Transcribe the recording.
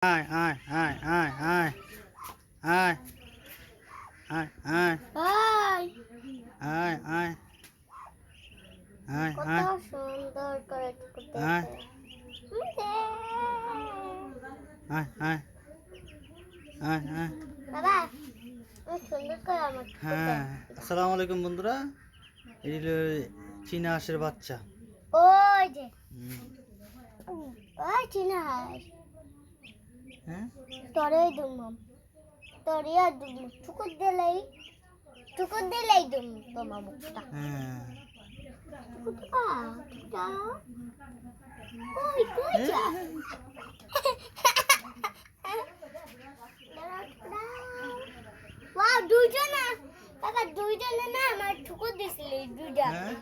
আয় আয় আয় আয় আয় আয় আয় আয় হাই আয় আয় আয় কত আয় সুন্দর করে করতে আয় আয় আয় আয় আয় বাবা সুন্দর করে আমার হ্যাঁ আসসালামু আলাইকুম বন্ধুরা, এই হলো চীনা হাঁসের বাচ্চা। ওই যে হুম, ওই চিনা হাস হ্যাঁ তরে দুম তরিয়া দুম ঠুকুর দিলেই দুম তোমার মুখটা হ্যাঁ টুকুটা ওই কই যা ওয়াও দুইজনা বাবা দুইজনে না আমার ঠুকুর দিছিল দুইটা হ্যাঁ